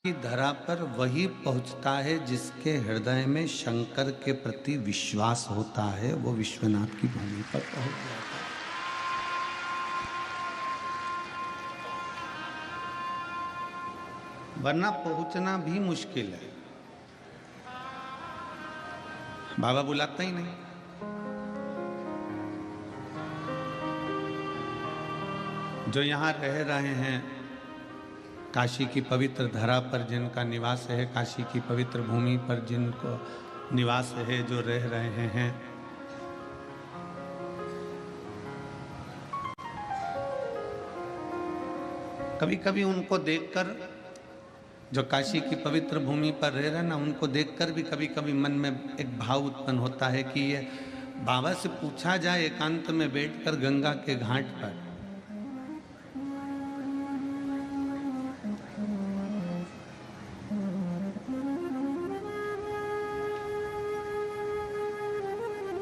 की धरा पर वही पहुंचता है जिसके हृदय में शंकर के प्रति विश्वास होता है, वो विश्वनाथ की भूमि पर पहुंच जाता है। वरना पहुंचना भी मुश्किल है। बाबा बुलाता ही नहीं। जो यहां रह रहे हैं, काशी की पवित्र धरा पर जिनका निवास है, काशी की पवित्र भूमि पर जिनको निवास है, जो रह रहे हैं, कभी कभी उनको देखकर, जो काशी की पवित्र भूमि पर रह रहे ना, उनको देखकर भी कभी कभी मन में एक भाव उत्पन्न होता है कि ये बाबा से पूछा जाए एकांत में बैठकर गंगा के घाट पर,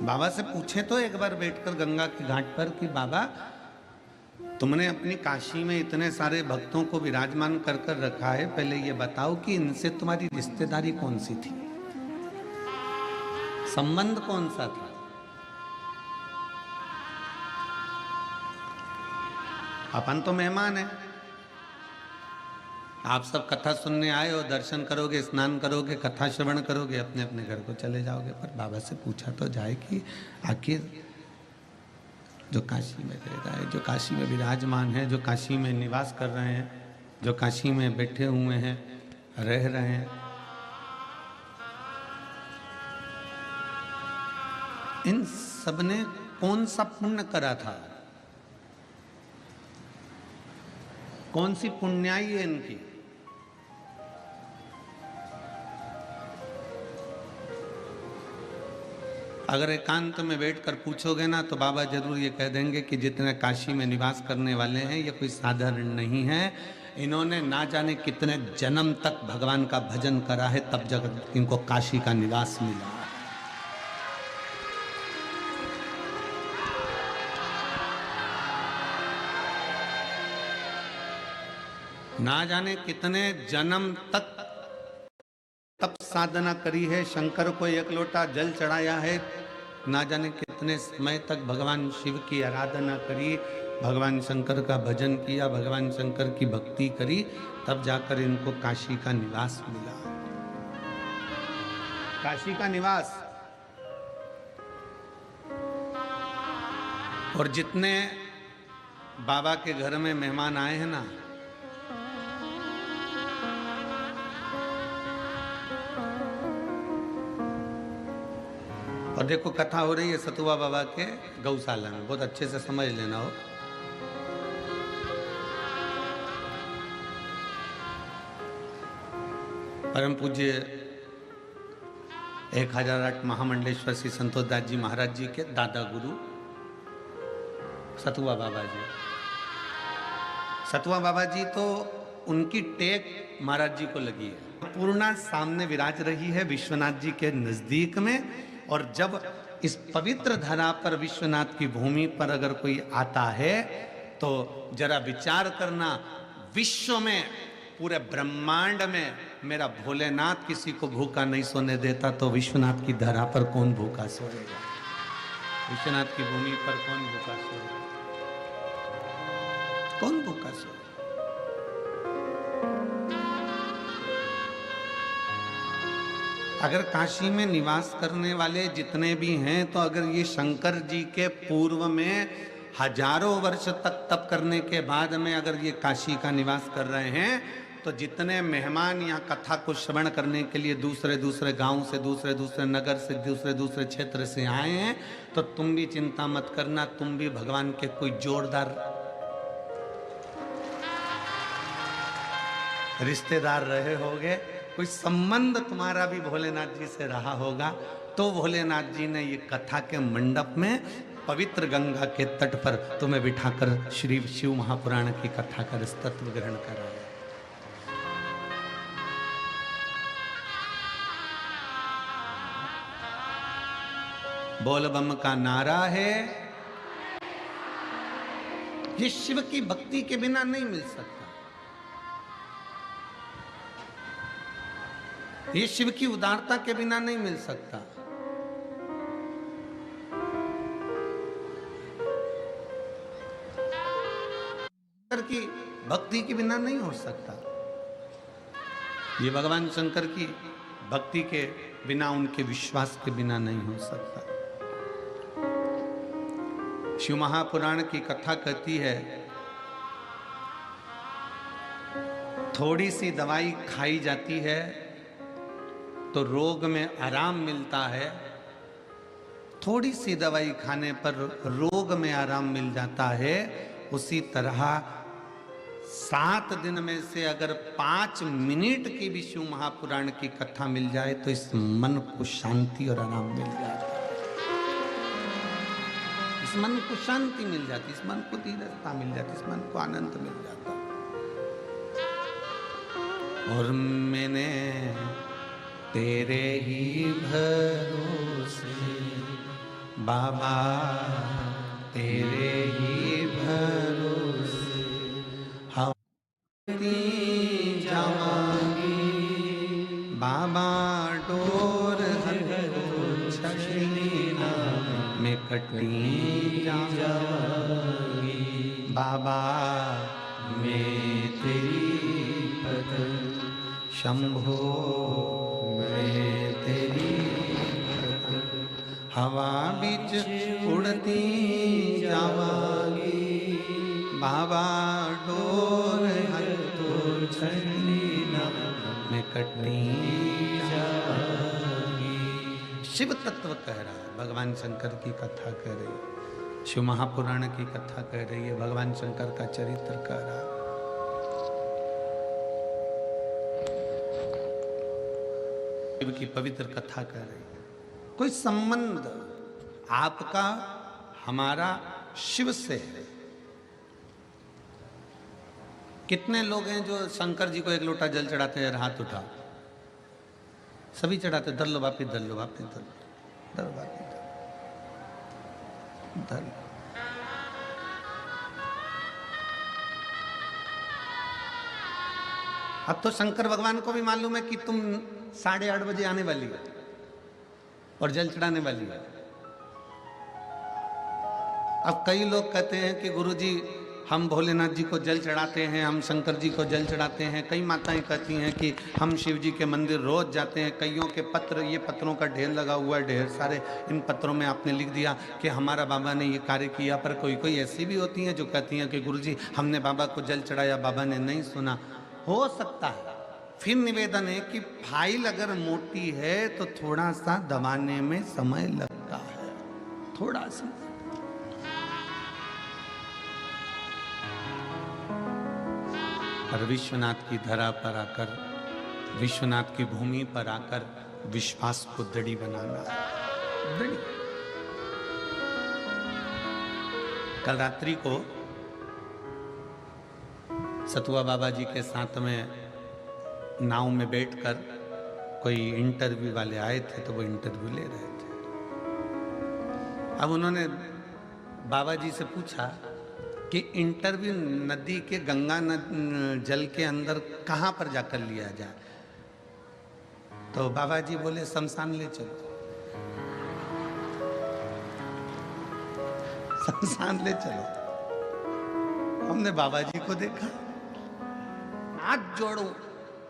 बाबा से पूछे तो एक बार बैठकर गंगा के घाट पर कि बाबा, तुमने अपनी काशी में इतने सारे भक्तों को विराजमान कर कर रखा है, पहले ये बताओ कि इनसे तुम्हारी रिश्तेदारी कौन सी थी, संबंध कौन सा था। अपन तो मेहमान है, आप सब कथा सुनने आए हो, दर्शन करोगे, स्नान करोगे, कथा श्रवण करोगे, अपने अपने घर को चले जाओगे। पर बाबा से पूछा तो जाए कि आखिर जो काशी में रह रहा है, जो काशी में विराजमान है, जो काशी में निवास कर रहे हैं, जो काशी में बैठे हुए हैं, रह रहे हैं, इन सब ने कौन सा पुण्य करा था, कौन सी पुण्याई है इनकी। अगर एकांत में बैठकर पूछोगे ना, तो बाबा जरूर ये कह देंगे कि जितने काशी में निवास करने वाले हैं, ये कोई साधारण नहीं है। इन्होंने ना जाने कितने जन्म तक भगवान का भजन करा है, तब जब इनको काशी का निवास मिला। ना जाने कितने जन्म तक तप साधना करी है, शंकर को एक लोटा जल चढ़ाया है, ना जाने कितने समय तक भगवान शिव की आराधना करी, भगवान शंकर का भजन किया, भगवान शंकर की भक्ति करी, तब जाकर इनको काशी का निवास मिला। काशी का निवास। और जितने बाबा के घर में मेहमान आए हैं ना, और देखो कथा हो रही है सतुआ बाबा के गौशाला में, बहुत अच्छे से समझ लेना हो। परम पूज्य 1008 महामंडलेश्वर श्री संतोष दास जी महाराज जी के दादा गुरु सतुआ बाबा जी। सतुआ बाबा जी तो उनकी टेक महाराज जी को लगी है। पूर्णा सामने विराज रही है विश्वनाथ जी के नजदीक में। और जब इस पवित्र धरा पर, विश्वनाथ की भूमि पर अगर कोई आता है, तो जरा विचार करना, विश्व में, पूरे ब्रह्मांड में मेरा भोलेनाथ किसी को भूखा नहीं सोने देता, तो विश्वनाथ की धरा पर कौन भूखा सोएगा? विश्वनाथ की भूमि पर कौन भूखा सोएगा? कौन भूखा सोएगा? अगर काशी में निवास करने वाले जितने भी हैं, तो अगर ये शंकर जी के पूर्व में हजारों वर्ष तक तप करने के बाद में अगर ये काशी का निवास कर रहे हैं, तो जितने मेहमान यहाँ कथा को श्रवण करने के लिए दूसरे दूसरे गांव से, दूसरे दूसरे नगर से, दूसरे दूसरे क्षेत्र से आए हैं, तो तुम भी चिंता मत करना, तुम भी भगवान के कोई जोरदार रिश्तेदार रहे होगे, कोई संबंध तुम्हारा भी भोलेनाथ जी से रहा होगा। तो भोलेनाथ जी ने ये कथा के मंडप में, पवित्र गंगा के तट पर तुम्हें बिठाकर श्री शिव महापुराण की कथा कर तत्व ग्रहण कराया। बोल बम का नारा है, ये शिव की भक्ति के बिना नहीं मिल सकता। ये शिव की उदारता के बिना नहीं मिल सकता। शंकर की भक्ति के बिना नहीं हो सकता। ये भगवान शंकर की भक्ति के बिना, उनके विश्वास के बिना नहीं हो सकता। शिव महापुराण की कथा कहती है, थोड़ी सी दवाई खाई जाती है तो रोग में आराम मिलता है, थोड़ी सी दवाई खाने पर रोग में आराम मिल जाता है। उसी तरह 7 दिन में से अगर 5 मिनट की भी शिव महापुराण की कथा मिल जाए तो इस मन को शांति और आराम मिल जाता है। इस मन को शांति मिल जाती, इस मन को धीरजता मिल जाती, इस मन को आनंद मिल जाता। और मैंने तेरे ही भरोसे बाबा, तेरे ही भरोसे हवती जावांगी बाबा, डोर छछली में कटी जावांगी बाबा, मैं तेरी पद शंभो, मैं तेरी हवा बीच उड़ती जावांगी बाबा, डोर छछली में कटी जावांगी। शिव तत्व कह रहा है, भगवान शंकर की कथा कह रही है, शिव महापुराण की कथा कह रही है, भगवान शंकर का चरित्र कह रहा है। शिव की पवित्र कथा कह रही है। कोई संबंध आपका हमारा शिव से है। कितने लोग हैं जो शंकर जी को 1 लोटा जल चढ़ाते हैं? हाथ उठा। सभी चढ़ाते, दर लो बापी, दर लो बापी, दर बापी, दर। अब तो शंकर भगवान को भी मालूम है कि तुम 8:30 बजे आने वाली है और जल चढ़ाने वाली है। अब कई लोग कहते हैं कि गुरुजी हम भोलेनाथ जी को जल चढ़ाते हैं, हम शंकर जी को जल चढ़ाते हैं। कई माताएं कहती हैं कि हम शिव जी के मंदिर रोज जाते हैं। कईयों के पत्र, ये पत्रों का ढेर लगा हुआ है, ढेर सारे। इन पत्रों में आपने लिख दिया कि हमारा बाबा ने ये कार्य किया। पर कोई कोई ऐसी भी होती हैं जो कहती हैं कि गुरुजी हमने बाबा को जल चढ़ाया, बाबा ने नहीं सुना। हो सकता है। फिर निवेदन है कि फाइल अगर मोटी है तो थोड़ा सा दबाने में समय लगता है, थोड़ा सा। पर विश्वनाथ की धरा पर आकर, विश्वनाथ की भूमि पर आकर विश्वास को दृढ़ बनाना। दृढ़। कल रात्रि को सतुआ बाबा जी के साथ में नाव में बैठकर कोई इंटरव्यू वाले आए थे, तो वो इंटरव्यू ले रहे थे। अब उन्होंने बाबा जी से पूछा कि इंटरव्यू नदी के गंगा जल के अंदर कहाँ पर जाकर लिया जाए। तो बाबा जी बोले शमशान ले चलो, शमशान ले चलो। हमने बाबा जी को देखा, हाथ जोड़ो।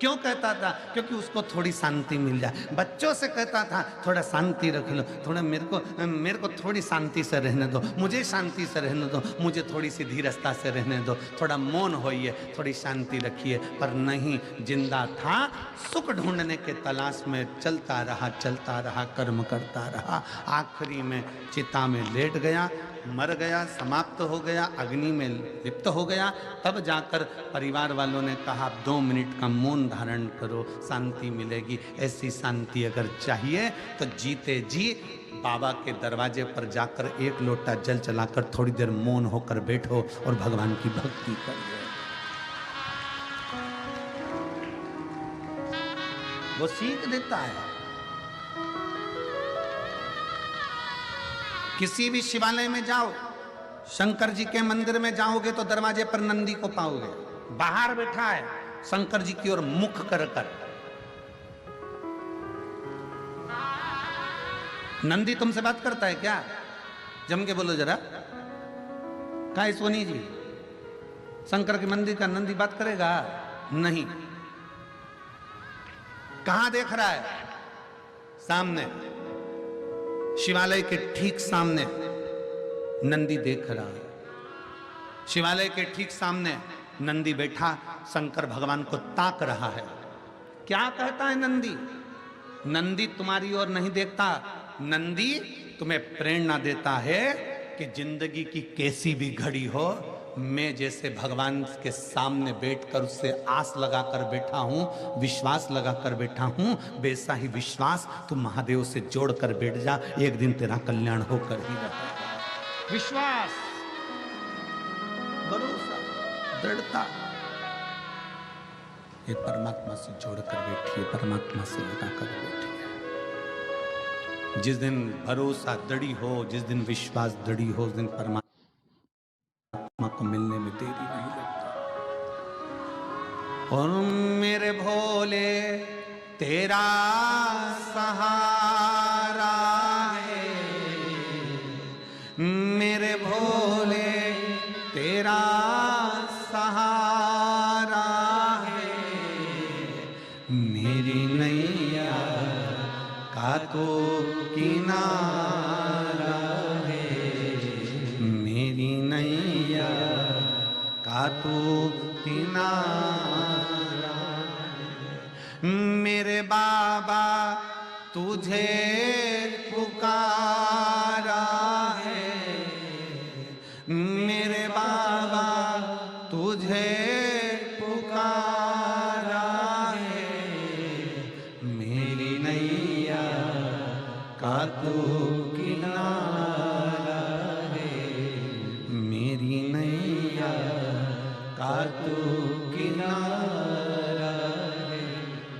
क्यों कहता था? क्योंकि उसको थोड़ी शांति मिल जाए। बच्चों से कहता था थोड़ा शांति रख लो, थोड़ा मेरे को थोड़ी शांति से रहने दो, मुझे शांति से रहने दो, मुझे थोड़ी सी धीरजता से रहने दो, थोड़ा मौन होइए, थोड़ी शांति रखिए। पर नहीं, जिंदा था, सुख ढूंढने के तलाश में चलता रहा, कर्म करता रहा। आखिरी में चिता में लेट गया, मर गया, समाप्त हो गया, अग्नि में लिप्त हो गया। तब जाकर परिवार वालों ने कहा 2 मिनट का मौन धारण करो, शांति मिलेगी। ऐसी शांति अगर चाहिए तो जीते जी बाबा के दरवाजे पर जाकर 1 लोटा जल चलाकर थोड़ी देर मौन होकर बैठो और भगवान की भक्ति करिए। वो सीख देता है। किसी भी शिवालय में जाओ, शंकर जी के मंदिर में जाओगे तो दरवाजे पर नंदी को पाओगे, बाहर बैठा है शंकर जी की ओर मुख कर कर। नंदी तुमसे बात करता है क्या? जम के बोलो जरा। कहा है सोनी जी, शंकर के मंदिर का नंदी बात करेगा? नहीं। कहां देख रहा है? सामने, शिवालय के ठीक सामने नंदी देख रहा है। शिवालय के ठीक सामने नंदी बैठा शंकर भगवान को ताक रहा है। क्या कहता है नंदी? नंदी तुम्हारी ओर नहीं देखता, नंदी तुम्हें प्रेरणा देता है कि जिंदगी की कैसी भी घड़ी हो, मैं जैसे भगवान के सामने बैठकर उससे आस लगाकर बैठा हूं, विश्वास लगाकर बैठा हूं, वैसा ही विश्वास तू महादेव से जोड़कर बैठ जा, एक दिन तेरा कल्याण होकर ही रहेगा। विश्वास, भरोसा, दृढ़ता, ये परमात्मा से जोड़कर बैठिए, परमात्मा से लगाकर बैठिए। जिस दिन भरोसा दृढ़ी हो, जिस दिन विश्वास दृढ़ी हो, उस दिन परमात्मा को मिलने में देरी नहीं लगती। और मेरे भोले तेरा सहारा है, मेरे भोले तेरा सहारा है, मेरी नैया का तो किनारा है, मेरी नैया का तो किनारा है। मेरे बाबा तुझे पुकारा है, मेरे बाबा तुझे पुकारा है, मेरी नैया का तो किनारा है, मेरी नैया का तो किनारा है।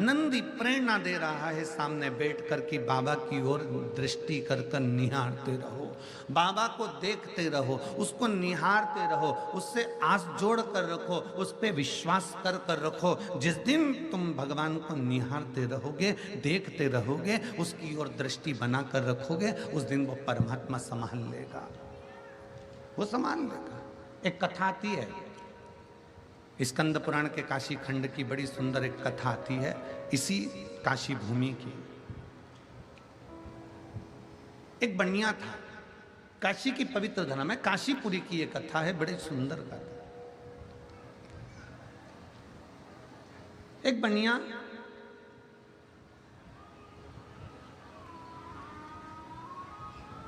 नंदी प्रेरणा दे रहा है सामने बैठकर कि बाबा की ओर दृष्टि कर कर निहारते रहो, बाबा को देखते रहो, उसको निहारते रहो, उससे आस जोड़ कर रखो, उस पे विश्वास कर कर रखो। जिस दिन तुम भगवान को निहारते रहोगे, देखते रहोगे, उसकी ओर दृष्टि बना कर रखोगे, उस दिन वो परमात्मा संभाल लेगा, वो संभाल लेगा। एक कथा आती है स्कंद पुराण के काशी खंड की, बड़ी सुंदर एक कथा आती है इसी काशी भूमि की। एक बनिया था, काशी की पवित्र धरा में काशीपुरी की एक कथा है, बड़ी सुंदर कथा। एक बनिया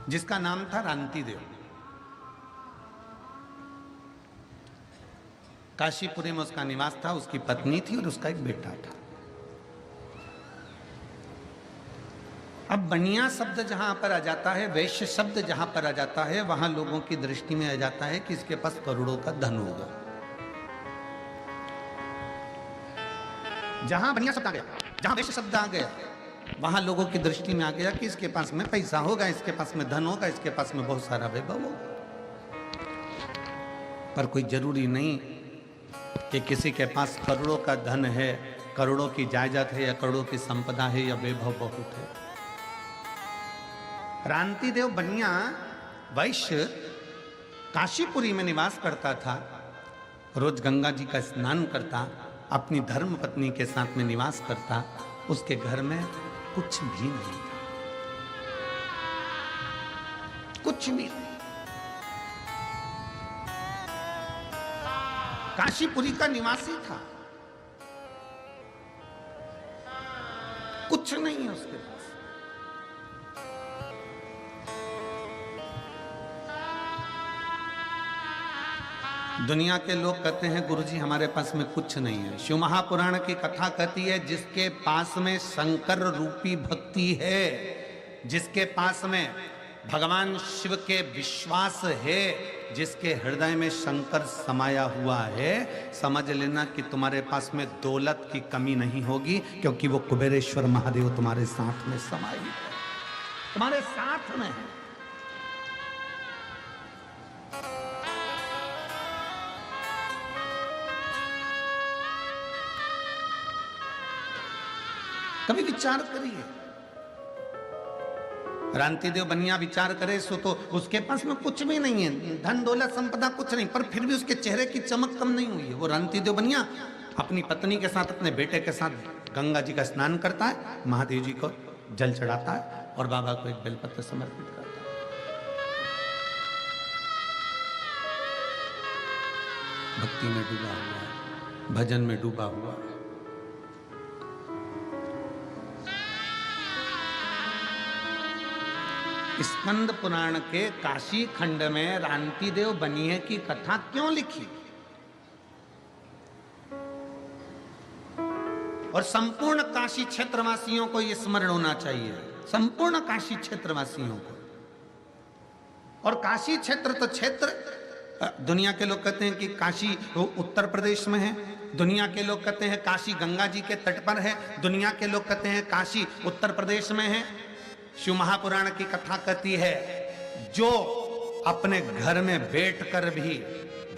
जिसका नाम था रांति देव, काशीपुरी में उसका निवास था, उसकी पत्नी थी और उसका एक बेटा था। अब बनिया शब्द जहां पर आ जाता है, वैश्य शब्द जहां पर आ जाता है, वहां लोगों की दृष्टि में आ जाता है कि इसके पास करोड़ों का धन होगा। जहां बनिया शब्द आ गया, जहां वैश्य शब्द आ गया, वहां लोगों की दृष्टि में आ गया कि इसके पास में पैसा होगा, इसके पास में धन होगा, इसके पास में बहुत सारा वैभव होगा। पर कोई जरूरी नहीं कि किसी के पास करोड़ों का धन है, करोड़ों की जायदाद है, या करोड़ों की संपदा है, या वैभव बहुत है। रांति देव बनिया वैश्य काशीपुरी में निवास करता था, रोज गंगा जी का स्नान करता, अपनी धर्म पत्नी के साथ में निवास करता। उसके घर में कुछ भी नहीं था, कुछ भी नहीं। काशीपुरी का निवासी था, कुछ नहीं है उसके पास। दुनिया के लोग कहते हैं गुरुजी हमारे पास में कुछ नहीं है। शिव महापुराण की कथा कहती है जिसके पास में शंकर रूपी भक्ति है, जिसके पास में भगवान शिव के विश्वास है, जिसके हृदय में शंकर समाया हुआ है, समझ लेना कि तुम्हारे पास में दौलत की कमी नहीं होगी, क्योंकि वो कुबेरेश्वर महादेव तुम्हारे साथ में समाई है, तुम्हारे साथ में है। कभी विचार करिए, रांति देव बनिया विचार करे सो तो उसके पास में कुछ भी नहीं है, धन दौलत संपदा कुछ नहीं, पर फिर भी उसके चेहरे की चमक कम नहीं हुई है। वो रांति देव बनिया अपनी पत्नी के साथ, अपने बेटे के साथ गंगा जी का स्नान करता है, महादेव जी को जल चढ़ाता है और बाबा को एक बेलपत्र समर्पित करता है। भक्ति में डूबा हुआ है, भजन में डूबा हुआ है। स्कंद पुराण के काशी खंड में रांति देव बनिए की कथा क्यों लिखी और संपूर्ण काशी क्षेत्रवासियों को यह स्मरण होना चाहिए, संपूर्ण काशी क्षेत्रवासियों को। और काशी क्षेत्र तो क्षेत्र, दुनिया के लोग कहते हैं कि काशी उत्तर प्रदेश में है, दुनिया के लोग कहते हैं काशी गंगा जी के तट पर है, दुनिया के लोग कहते हैं काशी उत्तर प्रदेश में है। शिव महापुराण की कथा कहती है जो अपने घर में बैठकर भी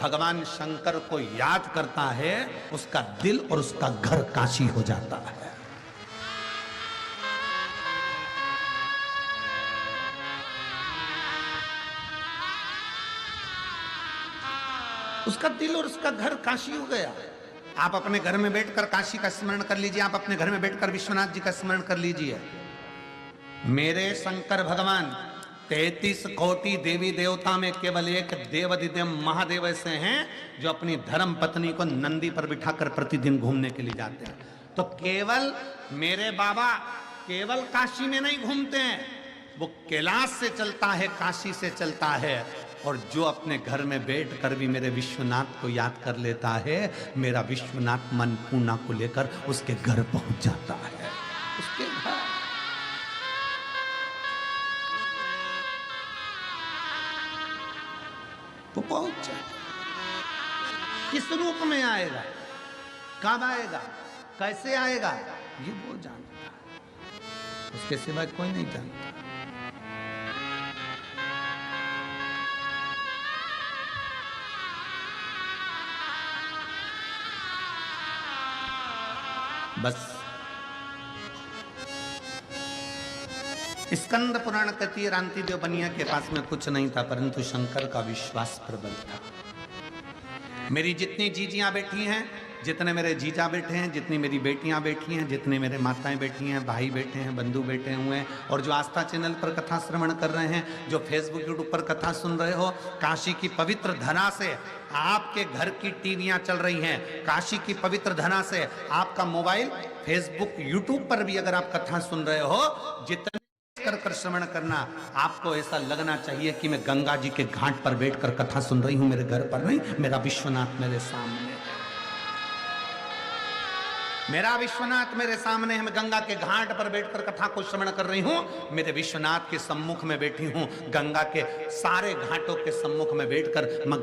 भगवान शंकर को याद करता है उसका दिल और उसका घर काशी हो जाता है। उसका दिल और उसका घर काशी हो गया। आप अपने घर में बैठकर काशी का स्मरण कर लीजिए, आप अपने घर में बैठकर विश्वनाथ जी का स्मरण कर लीजिए। मेरे शंकर भगवान 33 कोटि देवी देवता में केवल एक देवाधिदेव महादेव ऐसे हैं जो अपनी धर्म पत्नी को नंदी पर बिठाकर प्रतिदिन घूमने के लिए जाते हैं। तो केवल मेरे बाबा केवल काशी में नहीं घूमते हैं, वो कैलाश से चलता है, काशी से चलता है। और जो अपने घर में बैठ कर भी मेरे विश्वनाथ को याद कर लेता है, मेरा विश्वनाथ मन पूना को लेकर उसके घर पहुंच जाता है। उसके घर वो पहुंच जाए। किस रूप में आएगा, कब आएगा, कैसे आएगा, ये वो जानता है, उसके सिवा कोई नहीं जानता। बस स्कंद पुराण कहती है रांति देव बनिया के पास में कुछ नहीं था, परंतु शंकर का विश्वास प्रबल था। मेरी जितनी जीजियां बैठी हैं, जितने मेरे जीजा बैठे हैं, जितनी मेरी बेटियां बैठी हैं, जितने मेरे माताएं बैठी हैं, भाई बैठे हैं, बंधु बैठे हुए हैं, और जो आस्था चैनल पर कथा श्रवण कर रहे हैं, जो फेसबुक यूट्यूब पर कथा सुन रहे हो, काशी की पवित्र धरा से आपके घर की टीवियां चल रही हैं, काशी की पवित्र धरा से आपका मोबाइल फेसबुक यूट्यूब पर भी अगर आप कथा सुन रहे हो, जितने कर श्रवण करना, आपको ऐसा लगना चाहिए कि मैं गंगा जी के घाट पर बैठकर कथा सुन रही हूं, मेरे घर पर नहीं, मेरा विश्वनाथ मेरे सामने है, मेरा विश्वनाथ मेरे सामने है। मैं गंगा के घाट पर बैठकर कथा को श्रवण कर रही हूं, मेरे विश्वनाथ के सम्मुख में बैठी हूं, गंगा के सारे घाटों के सम्मुख में बैठकर मैं